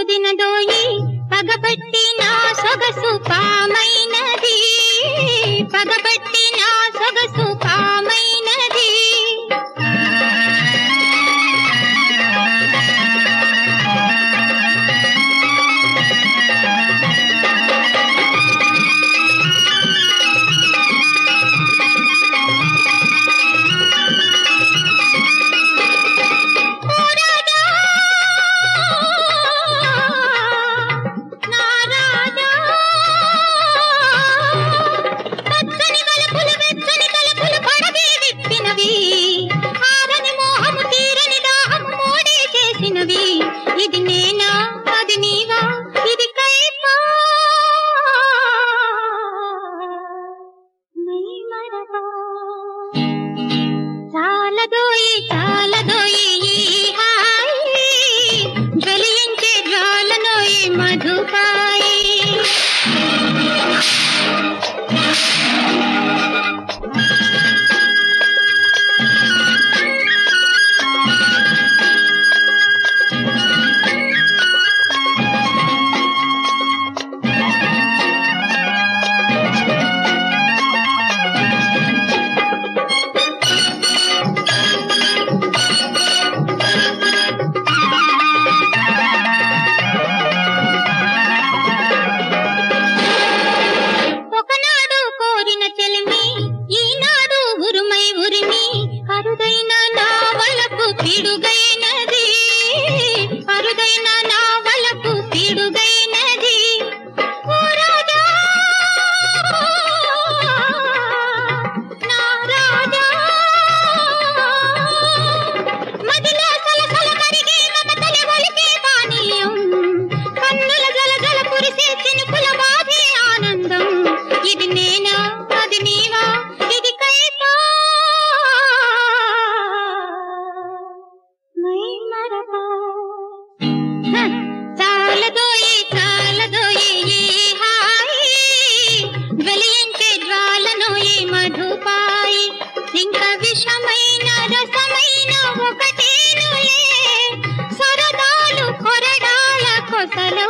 ఊదినదోయి పగబట్టి నా సొగసు పామైనది, పగబట్టి నా సొగసు పామైనది. ఇది నేనా అది నీవా ఇది కైపా చాలదోయి చాలదోయి ఈ హాయి, జ్వలించే జ్వాలనోయి మధుపాయి. అరుదైన నా వలపు పిడుగైనది, అరుదైన నా వలపు పిడుగైనది. ఓ రాజా నా రాజా, మదిలో సలసల కరిగే మమతల ఒలికే పానీయం, కన్నుల జలజల కురిసే చినుకుల బాధే ఆనందం. ఇది నేనా అది నీవా ఇది కైపా చాలదోయి చాలదోయి ఈ హాయి, జ్వలించే జ్వాలనోయి మధుపాయి. ఇంక విషమైన రసమైన ఒకటేనులే, సరదాలు కొరడాల కొసలో